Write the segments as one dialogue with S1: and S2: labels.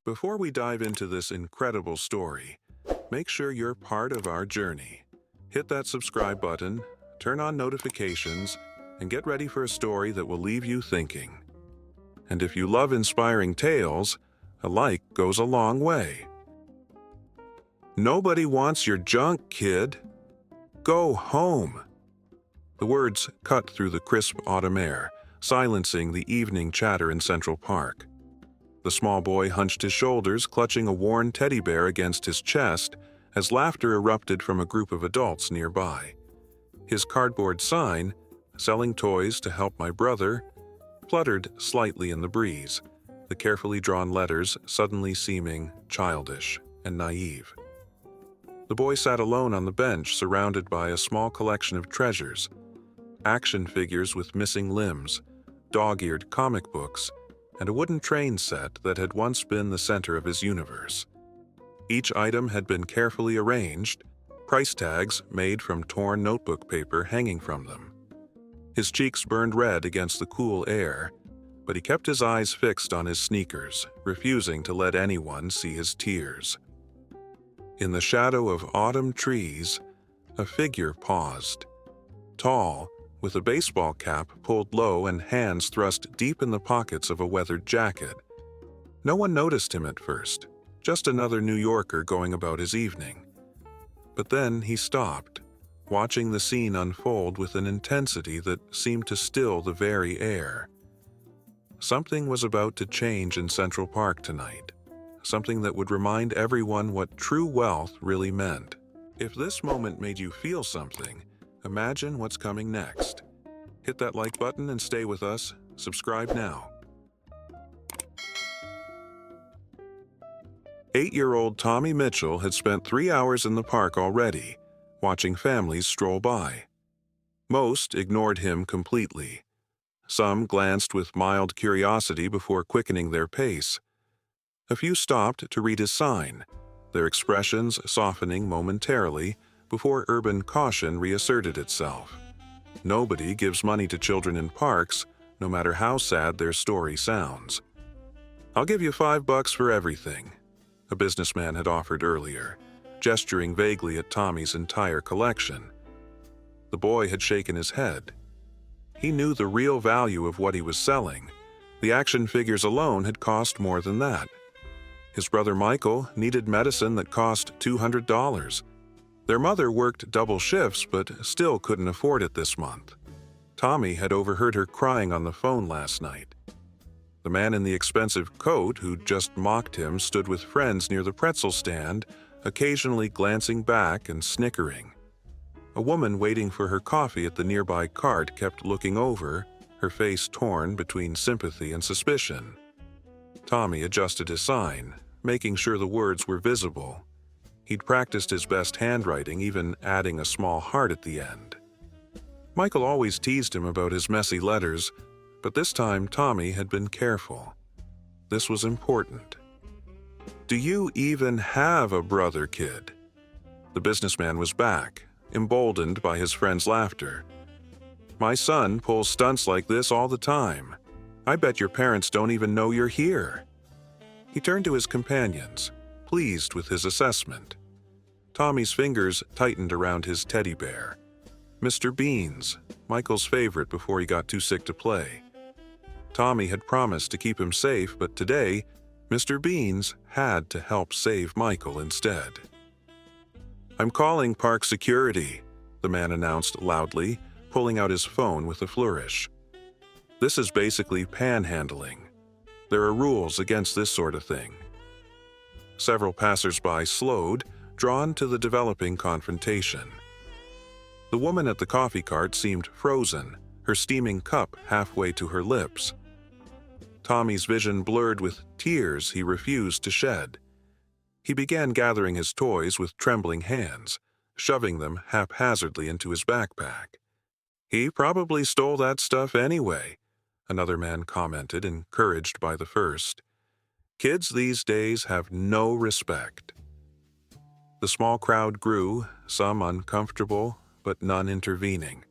S1: Before we dive into this incredible story, make sure you're part of our journey. Hit that subscribe button, turn on notifications, and get ready for a story that will leave you thinking. And if you love inspiring tales, a like goes a long way. Nobody wants your junk, kid. Go home. The words cut through the crisp autumn air, silencing the evening chatter in Central Park. The small boy hunched his shoulders, clutching a worn teddy bear against his chest as laughter erupted from a group of adults nearby. His cardboard sign, "Selling toys to help my brother," fluttered slightly in the breeze, the carefully drawn letters suddenly seeming childish and naive. The boy sat alone on the bench, surrounded by a small collection of treasures: action figures with missing limbs, dog-eared comic books, and a wooden train set that had once been the center of his universe. Each item had been carefully arranged, price tags made from torn notebook paper hanging from them. His cheeks burned red against the cool air, but he kept his eyes fixed on his sneakers, refusing to let anyone see his tears. In the shadow of autumn trees, a figure paused. Tall, with a baseball cap pulled low and hands thrust deep in the pockets of a weathered jacket. No one noticed him at first, just another New Yorker going about his evening. But then he stopped, watching the scene unfold with an intensity that seemed to still the very air. Something was about to change in Central Park tonight, something that would remind everyone what true wealth really meant. If this moment made you feel something, imagine what's coming next. Hit that like button and stay with us. Subscribe now. 8-year-old Tommy Mitchell had spent 3 hours in the park already, watching families stroll by. Most ignored him completely. Some glanced with mild curiosity before quickening their pace. A few stopped to read his sign, their expressions softening momentarily before urban caution reasserted itself. Nobody gives money to children in parks, no matter how sad their story sounds. "I'll give you $5 for everything," a businessman had offered earlier, gesturing vaguely at Tommy's entire collection. The boy had shaken his head. He knew the real value of what he was selling. The action figures alone had cost more than that. His brother Michael needed medicine that cost $200. Their mother worked double shifts but still couldn't afford it this month. Tommy had overheard her crying on the phone last night. The man in the expensive coat who'd just mocked him stood with friends near the pretzel stand, occasionally glancing back and snickering. A woman waiting for her coffee at the nearby cart kept looking over, her face torn between sympathy and suspicion. Tommy adjusted his sign, making sure the words were visible. He'd practiced his best handwriting, even adding a small heart at the end. Michael always teased him about his messy letters, but this time Tommy had been careful. This was important. "Do you even have a brother, kid?" The businessman was back, emboldened by his friend's laughter. "My son pulls stunts like this all the time. I bet your parents don't even know you're here." He turned to his companions, pleased with his assessment. Tommy's fingers tightened around his teddy bear. Mr. Beans, Michael's favorite before he got too sick to play. Tommy had promised to keep him safe, but today, Mr. Beans had to help save Michael instead. "I'm calling park security," the man announced loudly, pulling out his phone with a flourish. "This is basically panhandling. There are rules against this sort of thing." Several passers-by slowed, drawn to the developing confrontation. The woman at the coffee cart seemed frozen, her steaming cup halfway to her lips. Tommy's vision blurred with tears he refused to shed. He began gathering his toys with trembling hands, shoving them haphazardly into his backpack. "He probably stole that stuff anyway," another man commented, encouraged by the first. "Kids these days have no respect." The small crowd grew, some uncomfortable, but none intervening.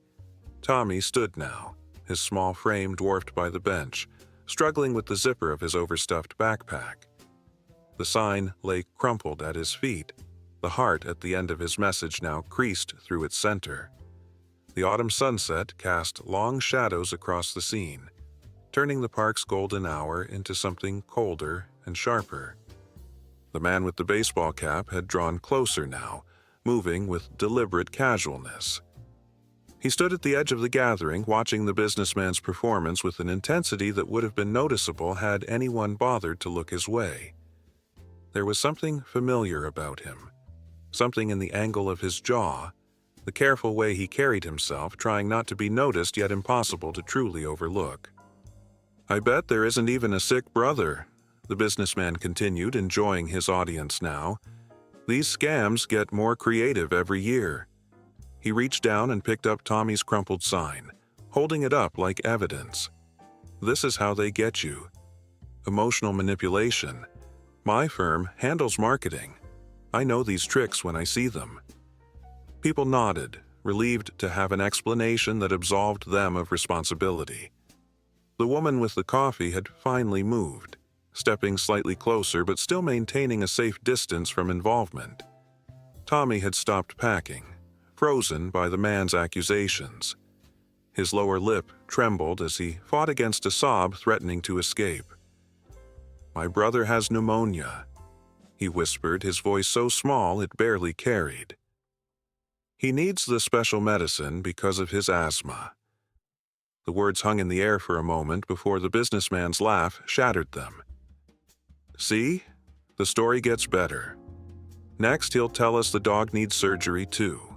S1: Tommy stood now, his small frame dwarfed by the bench, struggling with the zipper of his overstuffed backpack. The sign lay crumpled at his feet, the heart at the end of his message now creased through its center. The autumn sunset cast long shadows across the scene, turning the park's golden hour into something colder and sharper. The man with the baseball cap had drawn closer now, moving with deliberate casualness. He stood at the edge of the gathering, watching the businessman's performance with an intensity that would have been noticeable had anyone bothered to look his way. There was something familiar about him, something in the angle of his jaw, the careful way he carried himself, trying not to be noticed yet impossible to truly overlook. "I bet there isn't even a sick brother," the businessman continued, enjoying his audience now. "These scams get more creative every year." He reached down and picked up Tommy's crumpled sign, holding it up like evidence. "This is how they get you. Emotional manipulation. My firm handles marketing. I know these tricks when I see them." People nodded, relieved to have an explanation that absolved them of responsibility. The woman with the coffee had finally moved, stepping slightly closer but still maintaining a safe distance from involvement. Tommy had stopped packing, frozen by the man's accusations. His lower lip trembled as he fought against a sob threatening to escape. "My brother has pneumonia," he whispered, his voice so small it barely carried. "He needs the special medicine because of his asthma." The words hung in the air for a moment before the businessman's laugh shattered them. "See? The story gets better. Next, he'll tell us the dog needs surgery too."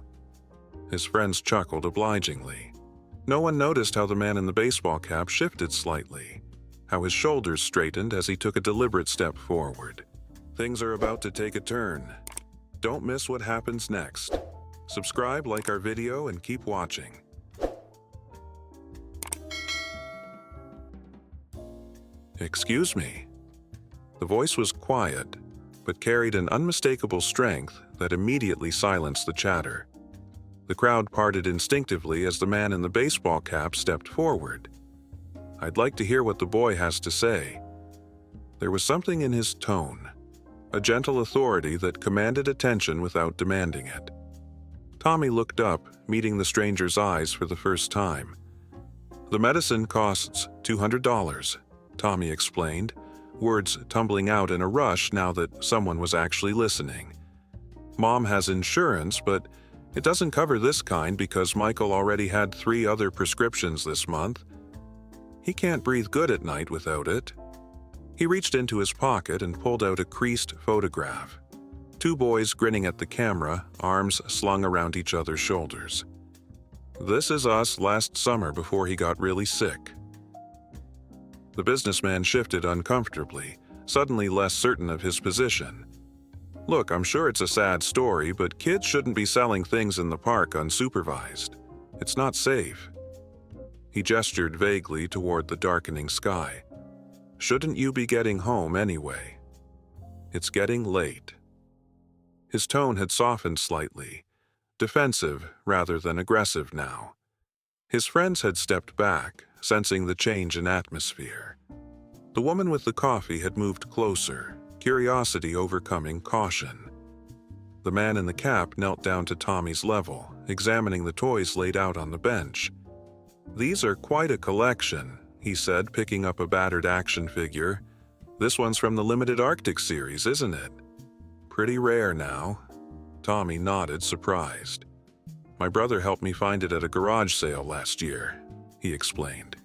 S1: His friends chuckled obligingly. No one noticed how the man in the baseball cap shifted slightly, how his shoulders straightened as he took a deliberate step forward. Things are about to take a turn. Don't miss what happens next. Subscribe, like our video, and keep watching. "Excuse me." The voice was quiet, but carried an unmistakable strength that immediately silenced the chatter. The crowd parted instinctively as the man in the baseball cap stepped forward. "I'd like to hear what the boy has to say." There was something in his tone, a gentle authority that commanded attention without demanding it. Tommy looked up, meeting the stranger's eyes for the first time. "The medicine costs $200, Tommy explained, words tumbling out in a rush now that someone was actually listening. "Mom has insurance, but it doesn't cover this kind because Michael already had 3 other prescriptions this month. He can't breathe good at night without it." He reached into his pocket and pulled out a creased photograph. 2 boys grinning at the camera, arms slung around each other's shoulders. "This is us last summer before he got really sick." The businessman shifted uncomfortably, suddenly less certain of his position. "Look, I'm sure it's a sad story, but kids shouldn't be selling things in the park unsupervised. It's not safe." He gestured vaguely toward the darkening sky. "Shouldn't you be getting home anyway? It's getting late." His tone had softened slightly, defensive rather than aggressive now. His friends had stepped back, sensing the change in atmosphere. The woman with the coffee had moved closer, curiosity overcoming caution. The man in the cap knelt down to Tommy's level, examining the toys laid out on the bench. "These are quite a collection," he said, picking up a battered action figure. "This one's from the limited Arctic series, isn't it?" "Pretty rare now." Tommy nodded, surprised. "My brother helped me find it at a garage sale last year," he explained.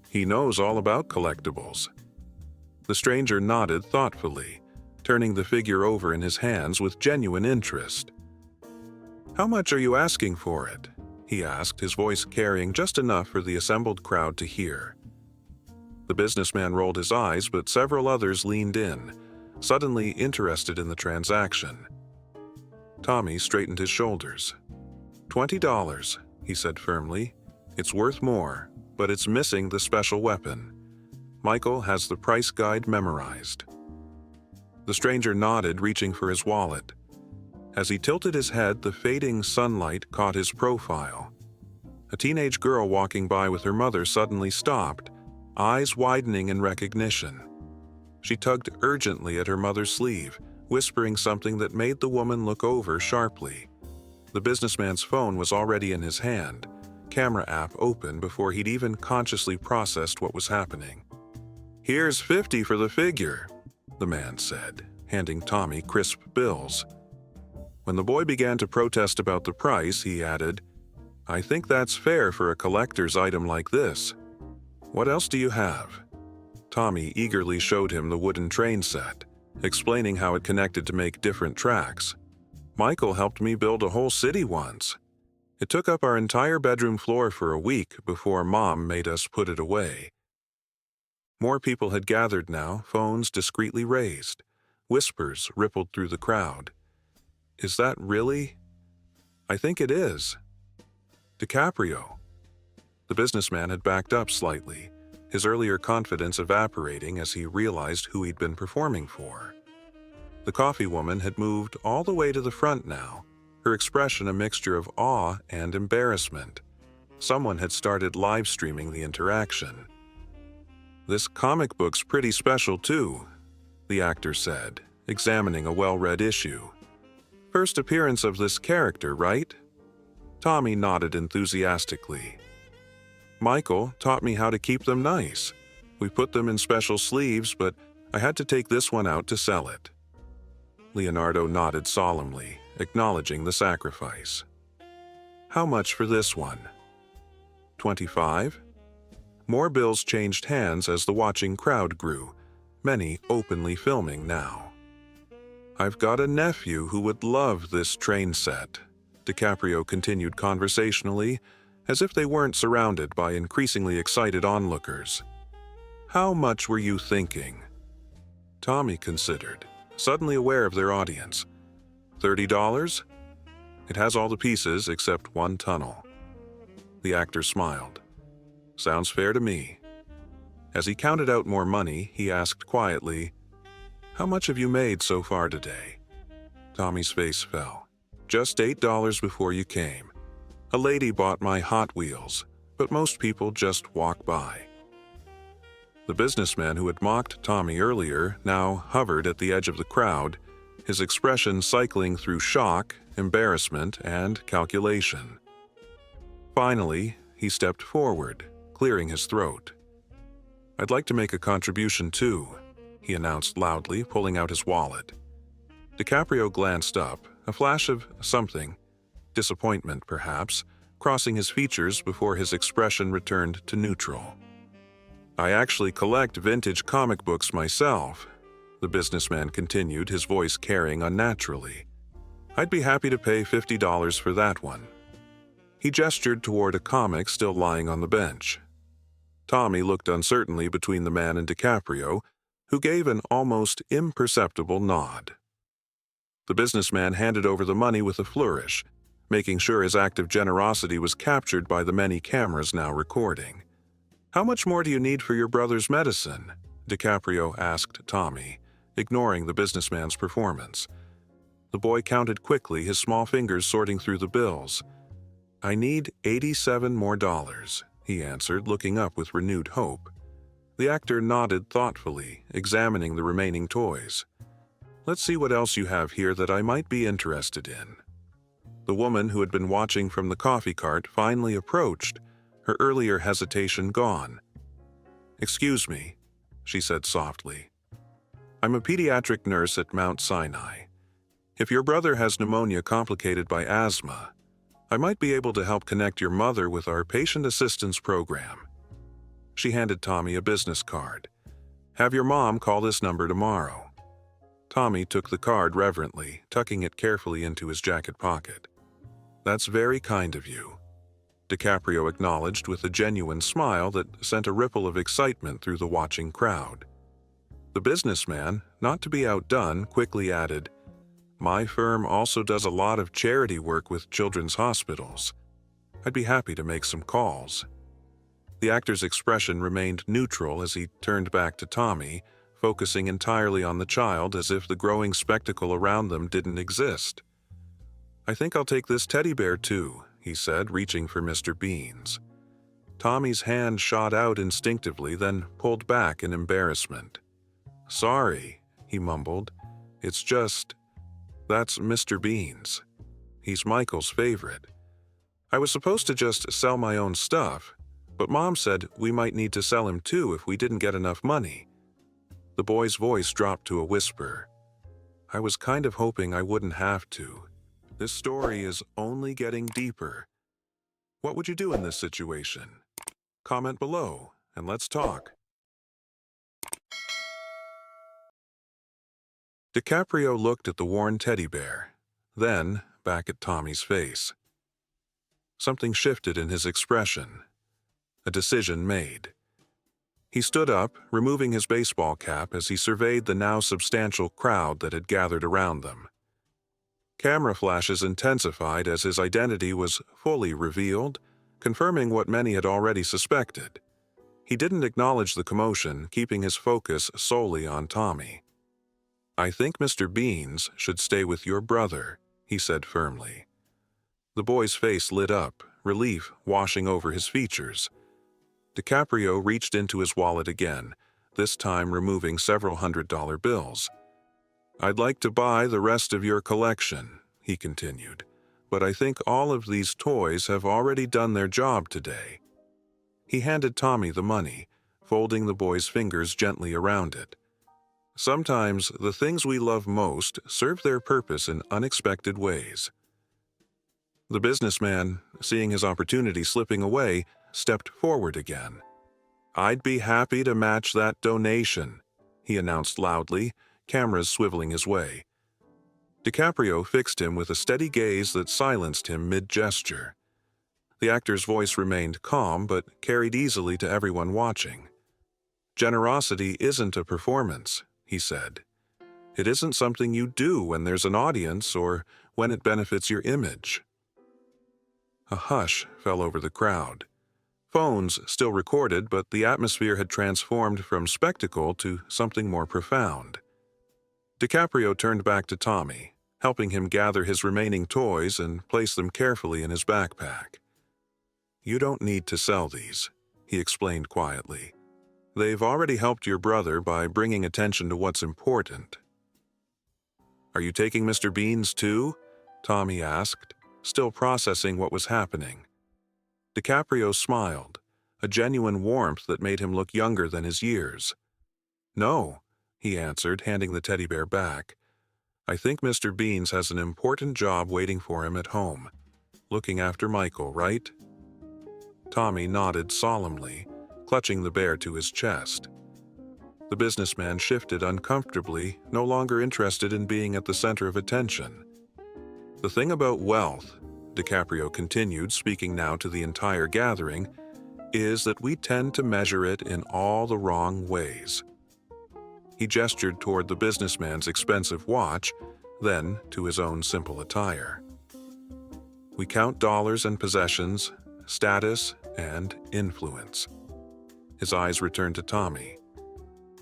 S1: "He knows all about collectibles." The stranger nodded thoughtfully, turning the figure over in his hands with genuine interest. "How much are you asking for it?" he asked, his voice carrying just enough for the assembled crowd to hear. The businessman rolled his eyes, but several others leaned in, suddenly interested in the transaction. Tommy straightened his shoulders. $20, he said firmly. "It's worth more, but it's missing the special weapon. Michael has the price guide memorized." The stranger nodded, reaching for his wallet. As he tilted his head, the fading sunlight caught his profile. A teenage girl walking by with her mother suddenly stopped, eyes widening in recognition. She tugged urgently at her mother's sleeve, whispering something that made the woman look over sharply. The businessman's phone was already in his hand, camera app open before he'd even consciously processed what was happening. "Here's 50 for the figure," the man said, handing Tommy crisp bills. When the boy began to protest about the price, he added, "I think that's fair for a collector's item like this. What else do you have?" Tommy eagerly showed him the wooden train set, explaining how it connected to make different tracks. "Michael helped me build a whole city once. It took up our entire bedroom floor for a week before Mom made us put it away." More people had gathered now, phones discreetly raised. Whispers rippled through the crowd. "Is that really?" "I think it is." DiCaprio. The businessman had backed up slightly, his earlier confidence evaporating as he realized who he'd been performing for. The coffee woman had moved all the way to the front now, her expression a mixture of awe and embarrassment. Someone had started live streaming the interaction. "This comic book's pretty special too," the actor said, examining a well-read issue. "First appearance of this character, right?" Tommy nodded enthusiastically. "Michael taught me how to keep them nice. We put them in special sleeves, but I had to take this one out to sell it." Leonardo nodded solemnly, acknowledging the sacrifice. "How much for this one?" 25? More bills changed hands as the watching crowd grew, many openly filming now. "I've got a nephew who would love this train set," DiCaprio continued conversationally, as if they weren't surrounded by increasingly excited onlookers. "How much were you thinking?" Tommy considered, suddenly aware of their audience. $30? It has all the pieces except one tunnel. The actor smiled. "Sounds fair to me." As he counted out more money, he asked quietly, "How much have you made so far today?" Tommy's face fell. "Just $8 before you came. A lady bought my Hot Wheels, but most people just walk by." The businessman who had mocked Tommy earlier now hovered at the edge of the crowd, his expression cycling through shock, embarrassment, and calculation. Finally, he stepped forward, clearing his throat. "I'd like to make a contribution too," he announced loudly, pulling out his wallet. DiCaprio glanced up, a flash of something, disappointment perhaps, crossing his features before his expression returned to neutral. "I actually collect vintage comic books myself," the businessman continued, his voice carrying unnaturally. "I'd be happy to pay $50 for that one." He gestured toward a comic still lying on the bench. Tommy looked uncertainly between the man and DiCaprio, who gave an almost imperceptible nod. The businessman handed over the money with a flourish, making sure his act of generosity was captured by the many cameras now recording. "How much more do you need for your brother's medicine?" DiCaprio asked Tommy, ignoring the businessman's performance. The boy counted quickly, his small fingers sorting through the bills. "I need $87 more," he answered, looking up with renewed hope. The actor nodded thoughtfully, examining the remaining toys. "Let's see what else you have here that I might be interested in." The woman who had been watching from the coffee cart finally approached, her earlier hesitation gone. "Excuse me," she said softly. "I'm a pediatric nurse at Mount Sinai. If your brother has pneumonia complicated by asthma, I might be able to help connect your mother with our patient assistance program." She handed Tommy a business card. "Have your mom call this number tomorrow." Tommy took the card reverently, tucking it carefully into his jacket pocket. "That's very kind of you," DiCaprio acknowledged with a genuine smile that sent a ripple of excitement through the watching crowd. The businessman, not to be outdone, quickly added, "My firm also does a lot of charity work with children's hospitals. I'd be happy to make some calls." The actor's expression remained neutral as he turned back to Tommy, focusing entirely on the child as if the growing spectacle around them didn't exist. "I think I'll take this teddy bear too," he said, reaching for Mr. Bean's. Tommy's hand shot out instinctively, then pulled back in embarrassment. "Sorry," he mumbled. "It's just, that's Mr. Bean's. He's Michael's favorite. I was supposed to just sell my own stuff, but Mom said we might need to sell him too if we didn't get enough money." The boy's voice dropped to a whisper. "I was kind of hoping I wouldn't have to. This story is only getting deeper. What would you do in this situation? Comment below, and let's talk." DiCaprio looked at the worn teddy bear, then back at Tommy's face. Something shifted in his expression. A decision made. He stood up, removing his baseball cap as he surveyed the now substantial crowd that had gathered around them. Camera flashes intensified as his identity was fully revealed, confirming what many had already suspected. He didn't acknowledge the commotion, keeping his focus solely on Tommy. "I think Mr. Beans should stay with your brother," he said firmly. The boy's face lit up, relief washing over his features. DiCaprio reached into his wallet again, this time removing several $100 bills. "I'd like to buy the rest of your collection," he continued, "but I think all of these toys have already done their job today." He handed Tommy the money, folding the boy's fingers gently around it. Sometimes the things we love most serve their purpose in unexpected ways. The businessman, seeing his opportunity slipping away, stepped forward again. "I'd be happy to match that donation," he announced loudly, cameras swiveling his way. DiCaprio fixed him with a steady gaze that silenced him mid-gesture. The actor's voice remained calm but carried easily to everyone watching. "Generosity isn't a performance," he said. "It isn't something you do when there's an audience or when it benefits your image." A hush fell over the crowd. Phones still recorded, but the atmosphere had transformed from spectacle to something more profound. DiCaprio turned back to Tommy, helping him gather his remaining toys and place them carefully in his backpack. "You don't need to sell these," he explained quietly. "They've already helped your brother by bringing attention to what's important." "Are you taking Mr. Bean's too?" Tommy asked, still processing what was happening. DiCaprio smiled, a genuine warmth that made him look younger than his years. "No," he answered, handing the teddy bear back. "I think Mr. Beans has an important job waiting for him at home. Looking after Michael, right?" Tommy nodded solemnly, clutching the bear to his chest. The businessman shifted uncomfortably, no longer interested in being at the center of attention. "The thing about wealth," DiCaprio continued, speaking now to the entire gathering, "is that we tend to measure it in all the wrong ways." He gestured toward the businessman's expensive watch, then to his own simple attire. "We count dollars and possessions, status and influence." His eyes returned to Tommy.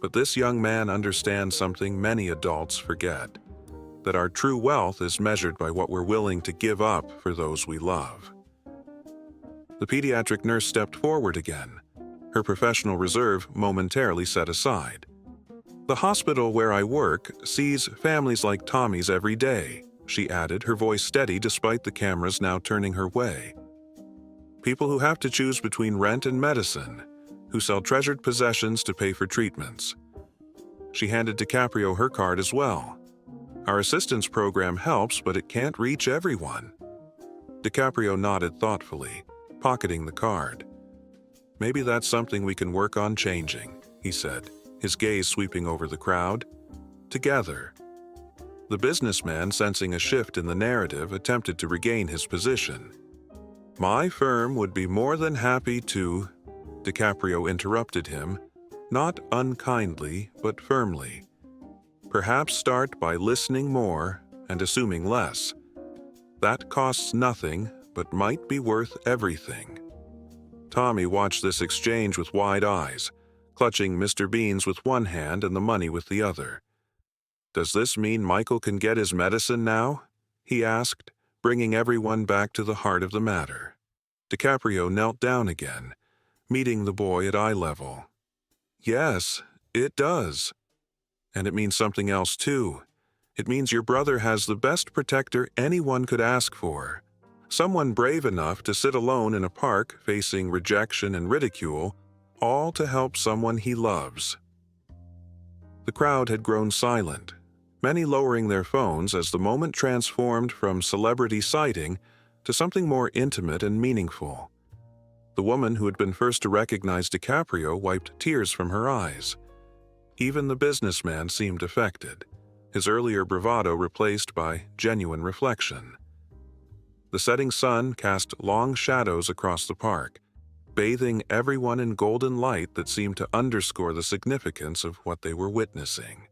S1: "But this young man understands something many adults forget, that our true wealth is measured by what we're willing to give up for those we love." The pediatric nurse stepped forward again, her professional reserve momentarily set aside. "The hospital where I work sees families like Tommy's every day," she added, her voice steady despite the cameras now turning her way. "People who have to choose between rent and medicine, who sell treasured possessions to pay for treatments." She handed DiCaprio her card as well. "Our assistance program helps, but it can't reach everyone." DiCaprio nodded thoughtfully, pocketing the card. "Maybe that's something we can work on changing," he said, his gaze sweeping over the crowd. "Together." The businessman, sensing a shift in the narrative, attempted to regain his position. "My firm would be more than happy to—" DiCaprio interrupted him, not unkindly, but firmly. "Perhaps start by listening more and assuming less. That costs nothing, but might be worth everything." Tommy watched this exchange with wide eyes, clutching Mr. Beans with one hand and the money with the other. "Does this mean Michael can get his medicine now?" he asked, bringing everyone back to the heart of the matter. DiCaprio knelt down again, meeting the boy at eye level. "Yes, it does." And it means something else too. It means your brother has the best protector anyone could ask for. Someone brave enough to sit alone in a park facing rejection and ridicule, all to help someone he loves. The crowd had grown silent, many lowering their phones as the moment transformed from celebrity sighting to something more intimate and meaningful. The woman who had been first to recognize DiCaprio wiped tears from her eyes. Even the businessman seemed affected, his earlier bravado replaced by genuine reflection. The setting sun cast long shadows across the park, bathing everyone in golden light that seemed to underscore the significance of what they were witnessing.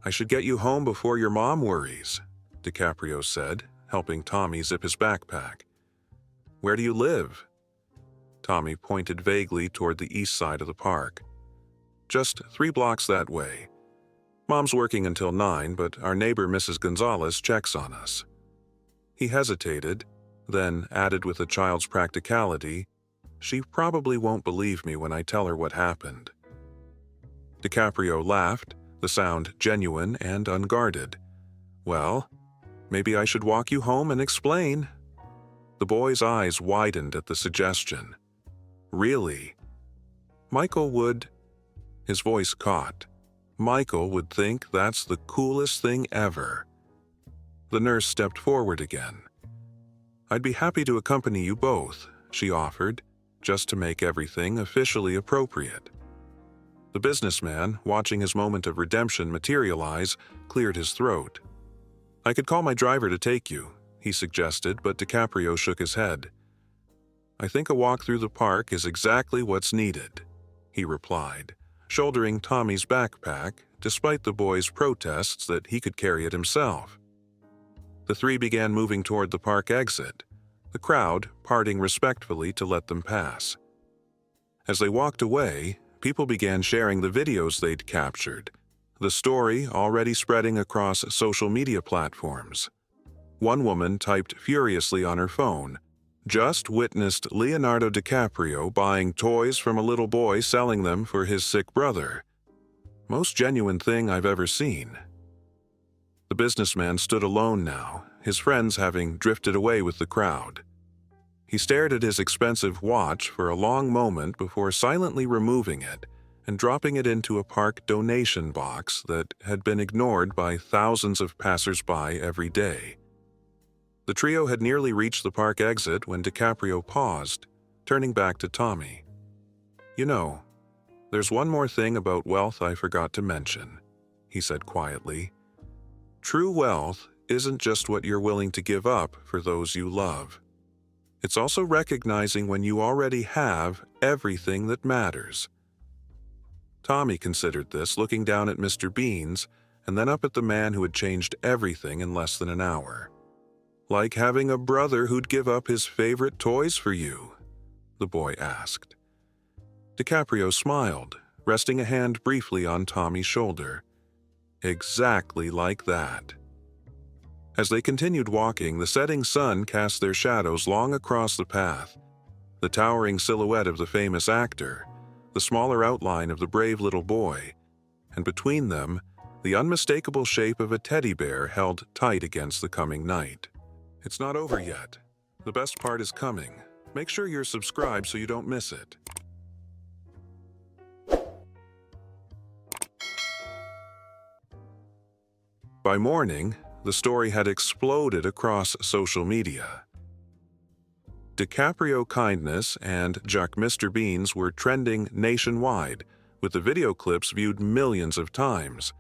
S1: "I should get you home before your mom worries," DiCaprio said, helping Tommy zip his backpack. "Where do you live?" Tommy pointed vaguely toward the east side of the park. "Just 3 blocks that way. Mom's working until 9, but our neighbor Mrs. Gonzalez checks on us." He hesitated, then added with a child's practicality, "She probably won't believe me when I tell her what happened." DiCaprio laughed, the sound genuine and unguarded. "Well, maybe I should walk you home and explain." The boy's eyes widened at the suggestion. "Really? Michael would—" His voice caught. "Michael would think that's the coolest thing ever." The nurse stepped forward again. "I'd be happy to accompany you both," she offered, just to make everything officially appropriate. The businessman, watching his moment of redemption materialize, cleared his throat. "I could call my driver to take you," he suggested, but DiCaprio shook his head. "I think a walk through the park is exactly what's needed," he replied, shouldering Tommy's backpack, despite the boy's protests that he could carry it himself. The three began moving toward the park exit, the crowd parting respectfully to let them pass. As they walked away, people began sharing the videos they'd captured, the story already spreading across social media platforms. One woman typed furiously on her phone, "Just witnessed Leonardo DiCaprio buying toys from a little boy selling them for his sick brother. Most genuine thing I've ever seen." The businessman stood alone now, his friends having drifted away with the crowd. He stared at his expensive watch for a long moment before silently removing it and dropping it into a park donation box that had been ignored by thousands of passers-by every day. The trio had nearly reached the park exit when DiCaprio paused, turning back to Tommy. "You know, there's one more thing about wealth I forgot to mention," he said quietly. "True wealth isn't just what you're willing to give up for those you love. It's also recognizing when you already have everything that matters." Tommy considered this, looking down at Mr. Beans and then up at the man who had changed everything in less than an hour. "Like having a brother who'd give up his favorite toys for you?" the boy asked. DiCaprio smiled, resting a hand briefly on Tommy's shoulder. "Exactly like that." As they continued walking, the setting sun cast their shadows long across the path. The towering silhouette of the famous actor, the smaller outline of the brave little boy, and between them, the unmistakable shape of a teddy bear held tight against the coming night. It's not over yet. The best part is coming. Make sure you're subscribed so you don't miss it. By morning, the story had exploded across social media. DiCaprio kindness and Jack Mr. Beans were trending nationwide, with the video clips viewed millions of times.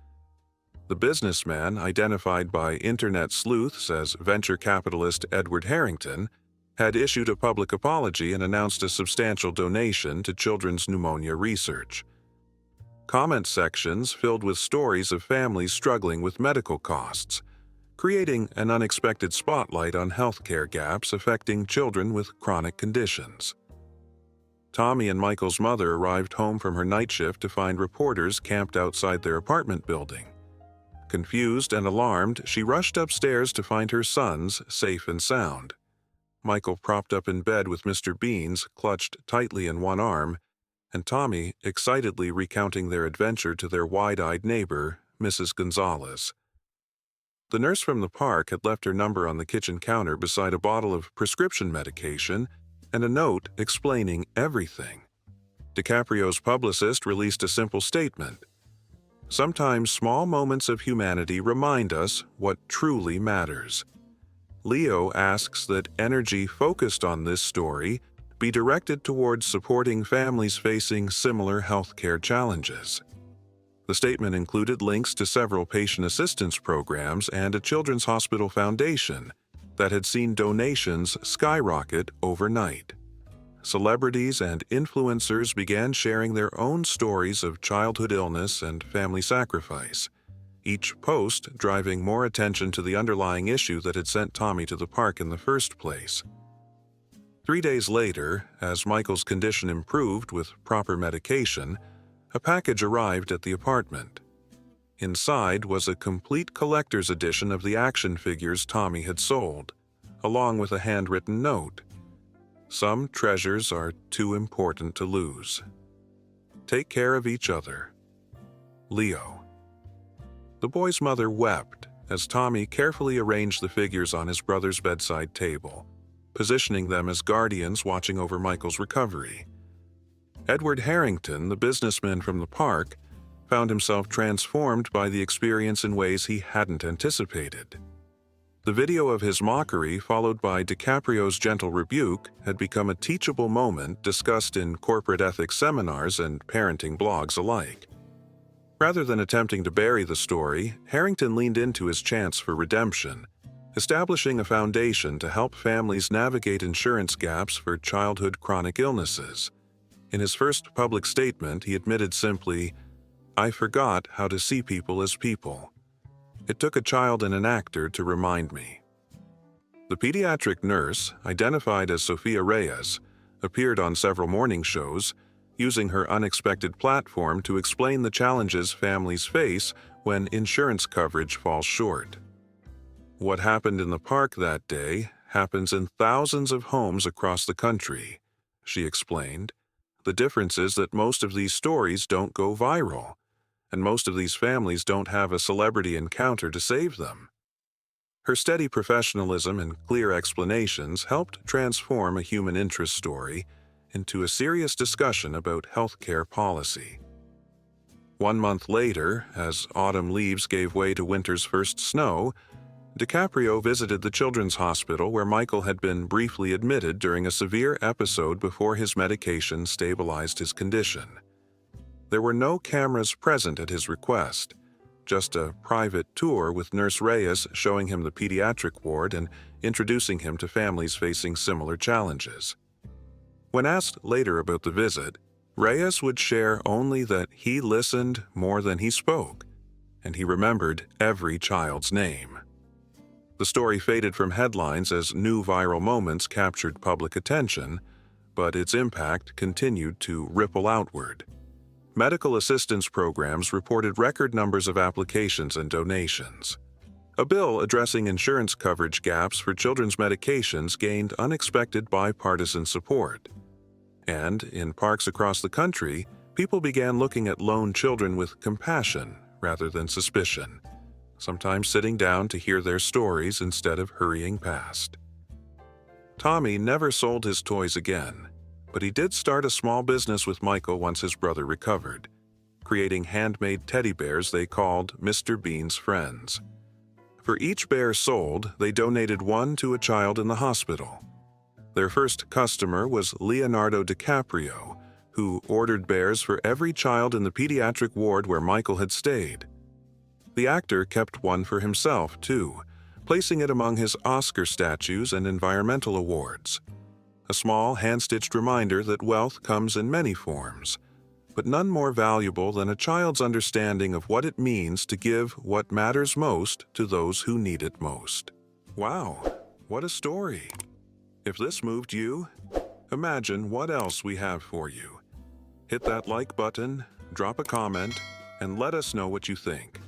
S1: The businessman, identified by internet sleuths as venture capitalist Edward Harrington, had issued a public apology and announced a substantial donation to children's pneumonia research. Comment sections filled with stories of families struggling with medical costs, creating an unexpected spotlight on healthcare gaps affecting children with chronic conditions. Tommy and Michael's mother arrived home from her night shift to find reporters camped outside their apartment building. Confused and alarmed, she rushed upstairs to find her sons safe and sound. Michael, propped up in bed with Mr. Beans clutched tightly in one arm, and Tommy excitedly recounting their adventure to their wide-eyed neighbor, Mrs. Gonzalez. The nurse from the park had left her number on the kitchen counter beside a bottle of prescription medication and a note explaining everything. DiCaprio's publicist released a simple statement: "Sometimes small moments of humanity remind us what truly matters." Leo asks that energy focused on this story be directed towards supporting families facing similar healthcare challenges. The statement included links to several patient assistance programs and a children's hospital foundation that had seen donations skyrocket overnight. Celebrities and influencers began sharing their own stories of childhood illness and family sacrifice, each post driving more attention to the underlying issue that had sent Tommy to the park in the first place. 3 days later, as Michael's condition improved with proper medication, a package arrived at the apartment. Inside was a complete collector's edition of the action figures Tommy had sold, along with a handwritten note: "Some treasures are too important to lose. Take care of each other. Leo." The boy's mother wept as Tommy carefully arranged the figures on his brother's bedside table, positioning them as guardians watching over Michael's recovery. Edward Harrington, the businessman from the park, found himself transformed by the experience in ways he hadn't anticipated. The video of his mockery, followed by DiCaprio's gentle rebuke, had become a teachable moment discussed in corporate ethics seminars and parenting blogs alike. Rather than attempting to bury the story, Harrington leaned into his chance for redemption, establishing a foundation to help families navigate insurance gaps for childhood chronic illnesses. In his first public statement, he admitted simply, "I forgot how to see people as people. It took a child and an actor to remind me." The pediatric nurse, identified as Sophia Reyes, appeared on several morning shows, using her unexpected platform to explain the challenges families face when insurance coverage falls short. "What happened in the park that day happens in thousands of homes across the country," she explained. "The difference is that most of these stories don't go viral, and most of these families don't have a celebrity encounter to save them." Her steady professionalism and clear explanations helped transform a human interest story into a serious discussion about healthcare policy. 1 month later, as autumn leaves gave way to winter's first snow, DiCaprio visited the children's hospital where Michael had been briefly admitted during a severe episode before his medication stabilized his condition. There were no cameras present at his request, just a private tour with Nurse Reyes showing him the pediatric ward and introducing him to families facing similar challenges. When asked later about the visit, Reyes would share only that he listened more than he spoke, and he remembered every child's name. The story faded from headlines as new viral moments captured public attention, but its impact continued to ripple outward. Medical assistance programs reported record numbers of applications and donations. A bill addressing insurance coverage gaps for children's medications gained unexpected bipartisan support. And in parks across the country, people began looking at lone children with compassion rather than suspicion, sometimes sitting down to hear their stories instead of hurrying past. Tommy never sold his toys again, but he did start a small business with Michael once his brother recovered, creating handmade teddy bears they called Mr. Bean's Friends. For each bear sold, they donated one to a child in the hospital. Their first customer was Leonardo DiCaprio, who ordered bears for every child in the pediatric ward where Michael had stayed. The actor kept one for himself, too, placing it among his Oscar statues and environmental awards. A small, hand-stitched reminder that wealth comes in many forms, but none more valuable than a child's understanding of what it means to give what matters most to those who need it most. Wow, what a story! If this moved you, imagine what else we have for you. Hit that like button, drop a comment, and let us know what you think.